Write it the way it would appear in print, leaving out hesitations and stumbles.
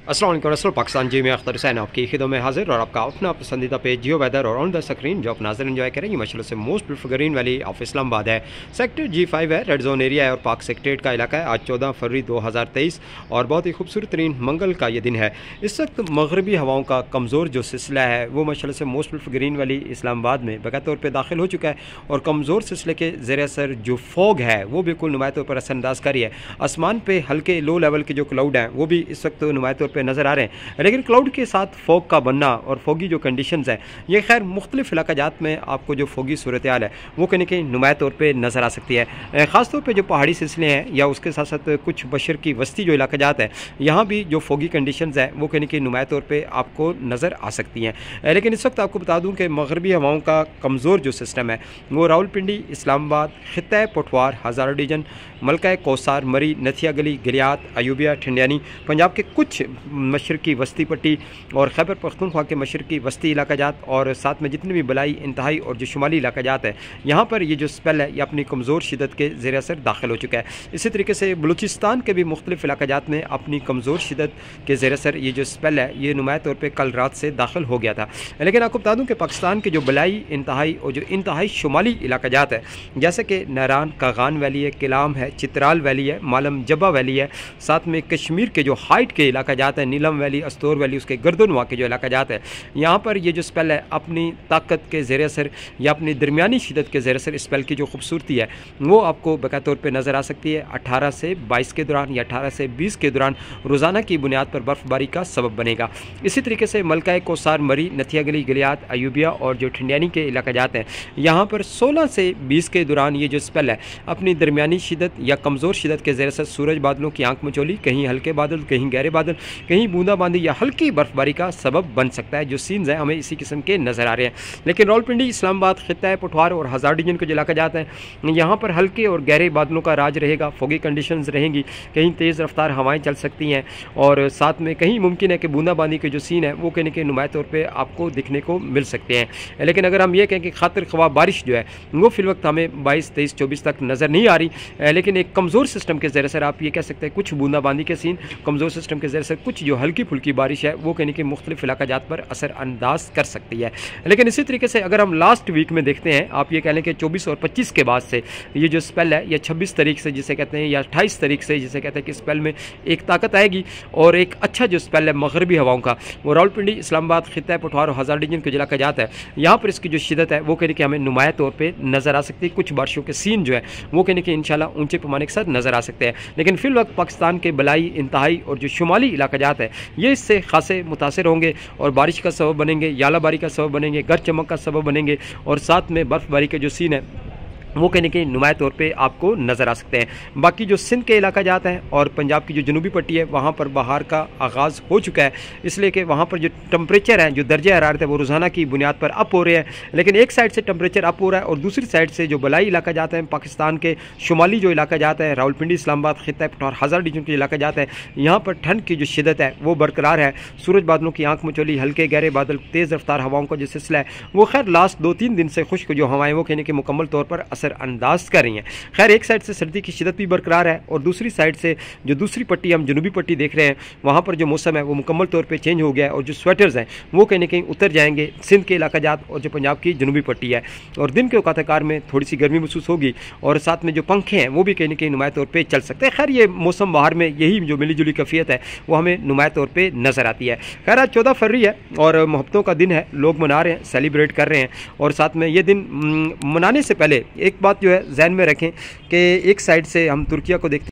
अस्सलाम वालेकुम रसूल पाकिस्तान जी में अख्तर हुसैन आपकी खिदों में हाजिर और आपका अपना पसंदीदा पेज जियो वेदर और ऑन द स्क्रीन जो आप नाज़र एंजॉय करेंगे माशाल्लाह से most beautiful green valley of Islamabad है। सेक्टर G5 है, रेड जोन एरिया है और पाक सेक्रेट का इलाका है। आज 14 फरवरी 2023 और बहुत ही खूबसूरत तरीन मंगल का ये दिन है। इस वक्त मगरबी हवाओं का कमज़ोर जो सिलसिला है वो माशाल्लाह से most beautiful green valley Islamabad में बकायदा तौर पर दाखिल हो चुका है और कमज़ोर सिलसिले के ज़ेर असर जो फॉग है वो बिल्कुल नुमाया तौर पर असरअंदाज कर रही है। आसमान पे हल्के लो लेवल के जो क्लाउड हैं वो भी इस वक्त नुमाया तौर पर नज़र आ रहे हैं, लेकिन क्लाउड के साथ फॉग का बनना और फोगी जो कंडीशंस हैं ये खैर मुख्तलिफ इलाकाजात में आपको जो फोगी सूरत हाल है वो कहीं ना कहीं नुमाया तौर पर नज़र आ सकती है। ख़ासतौर पर जो पहाड़ी सिलसिले हैं या उसके साथ साथ कुछ बशर की वस्ती जो इलाकाजात है यहाँ भी जो फोगी कंडीशंस है वो कहीं ना कहीं नुमाया तौर पर आपको नज़र आ सकती हैं। लेकिन इस वक्त आपको बता दूँ कि मगरबी हवाओं का कमज़ोर जो सिस्टम है वो रावलपिंडी, इस्लामाबाद, खित्ता पटवार, हज़ारा डिवीजन, मलका कौसार, मरी, नथिया गली, गिलियात, अयूबिया, ठंडियानी, पंजाब के कुछ मशरकी वस्ती पट्टी और खैबर पख्तूनख्वा के मशरकी वस्ती इलाकाजात और साथ में जितने भी बलाई, इंतहाई और जो शुमाली इलाकाजात है यहाँ पर ये जो स्पेल है ये अपनी कमज़ोर शिदत के ज़ेर असर दाखिल हो चुका है। इसी तरीके से बलूचिस्तान के भी मुख्तलिफ इलाकाजात में अपनी कमज़ोर शिदत के ज़ेर असर ये जो स्पेल है ये नुमाया तौर पर कल रात से दाखिल हो गया था। लेकिन आपको बता दूँ कि पाकिस्तान के जो बलाई, इंतहाई और जो इंतहाई शुमाली इलाकाजात है जैसे कि नारान, कागान वैली है, किलाम है, चित्राल वैली है, मालम जब्बा वैली है, साथ में कश्मीर के जो हाइट के इलाकाजात हैं, नीलम वैली, अस्तोर वैली, उसके गर्दनवा के जो इलाकाजात है यहाँ पर ये जो स्पेल है अपनी ताकत के ज़ेर असर या अपनी दरमियानी शिदत के ज़ेर असर स्पेल की जो खूबसूरती है वो आपको बकायदा तौर पर नज़र आ सकती है। 18 से 22 के दौरान या 18 से 20 के दौरान रोज़ाना की बुनियाद पर बर्फ़बारी का सबब बनेगा। इसी तरीके से मलका कौसार, मरी, नथिया गली, गिलियात, अयूबिया और जो ठंडियानी के इलाकाजात हैं यहाँ पर 16 से 20 के दौरान ये जो स्पेल है अपनी दरमियानी शिदत या कमज़ोर शिदत के ज़ेर असर सूरज बादलों की आंख मचोली, कहीं हल्के बादल, कहीं गहरे बादल, कहीं बूंदाबांदी या हल्की बर्फबारी का सबब बन सकता है। जो सीन्स हैं हमें इसी किस्म के नज़र आ रहे हैं। लेकिन रावलपिंडी, इस्लामाबाद, खित्ता पटवार और हज़ारा डिवीजन के जो इलाकाजात हैं यहाँ पर हल्के और गहरे बादलों का राज रहेगा, फोगी कंडीशंस रहेंगी, कहीं तेज़ रफ्तार हवाएं चल सकती हैं और साथ में कहीं मुमकिन है कि बूंदाबांदी के जो सीन है वो कहीं के नुमाया तौर पर आपको दिखने को मिल सकते हैं। लेकिन अगर हम ये कहें कि खातिर ख्वाह बारिश जो है वो फिल वक्त हमें 22, 23, 24 तक नज़र नहीं आ रही, लेकिन एक कमज़ोर सिस्टम के ज़रिए सर आप ये कह सकते हैं कुछ बूंदाबांदी के सीन, कमज़ोर सिस्टम के ज़रिए सर कुछ जो हल्की फुल्की बारिश है वो कहीं के मुख्तलिफ इलाकाजात पर असर अंदाज कर सकती है। लेकिन इसी तरीके से अगर हम लास्ट वीक में देखते हैं, आप ये कह लें कि 24 और 25 के बाद से ये जो स्पेल है या 26 तारीख से जिसे कहते हैं या 28 तारीख से जिसे कहते हैं कि स्पेल में एक ताकत आएगी और एक अच्छा जो स्पेल है मगरबी हवाओं का वो रावलपिंडी, इस्लामाबाद, खित्ता पटवार और हज़ारा डिवीजन के जो इलाकाजात है यहाँ पर इसकी जो शिदत है वो कहीं कि हमें नुमाया तौर पर नज़र आ सकती है। कुछ बारिशों के सीन जो है वो कहीं कि इंशाल्लाह ऊंचे पैमाने के साथ नज़र आ सकते हैं। लेकिन फिल वक्त पाकिस्तान के बलाई, इंतहाई और जो शुमाली इलाकाजात है ये इससे खासे मुतासर होंगे और बारिश का सबब बनेंगे, यालाबारी का सबब बनेंगे, गर्ज चमक का सबब बनेंगे और साथ में बर्फबारी के जो सीन है वो कहीं ना कहीं नुमाया तौर पे आपको नज़र आ सकते हैं। बाकी जो सिंध के इलाका जाते हैं और पंजाब की जो जनूबी पट्टी है वहाँ पर बहार का आगाज़ हो चुका है, इसलिए कि वहाँ पर जो टेम्परेचर है, जो दर्जा हरारत है वो रोज़ाना की बुनियाद पर अप हो रहे हैं। लेकिन एक साइड से टेम्परेचर अप हो रहा है और दूसरी साइड से जो बलाई इलाका जाते हैं, पाकिस्तान के शुमाली जो इलाका जाता है, रावलपिंडी, इस्लामाबाद, खित्ता पटवार, हज़ारा डिवीजन के इलाका जाता है यहाँ पर ठंड की जो शिदत है वो बरकरार है। सूरज बादलों की आंख मचोली, हल्के गहरे बादल, तेज़ रफ्तार हवाओं का जो सिलसिला है वो खैर लास्ट 2-3 दिन से खुश्क जो हवाएं वो कहने के मुकम्मल तौर पर असर अंदाज कर रही हैं। खैर एक साइड से सर्दी की शिदत भी बरकरार है और दूसरी साइड से जो दूसरी पट्टी हम जनूबी पट्टी देख रहे हैं वहाँ पर जो मौसम है वो मुकम्मल तौर पे चेंज हो गया है और जो स्वेटर्स हैं वो कहीं ना कहीं उतर जाएंगे सिंध के इलाकाजात और जो पंजाब की जनूबी पट्टी है और दिन के औकात-ए-कार में थोड़ी सी गर्मी महसूस होगी और साथ में जो पंखे हैं वो भी कहीं ना कहीं नुमाया तौर पर चल सकते हैं। खैर ये मौसम बाहर में यही जो मिली जुली कैफियत है वो हमें नुमाया तौर पर नज़र आती है। खैर आज 14 फरवरी है और मोहब्बतों का दिन है, लोग मना रहे हैं, सेलिब्रेट कर रहे हैं और साथ में ये दिन मनाने से पहले एक बात जो है जहन में रखें कि एक साइड से हम तुर्किया को देखते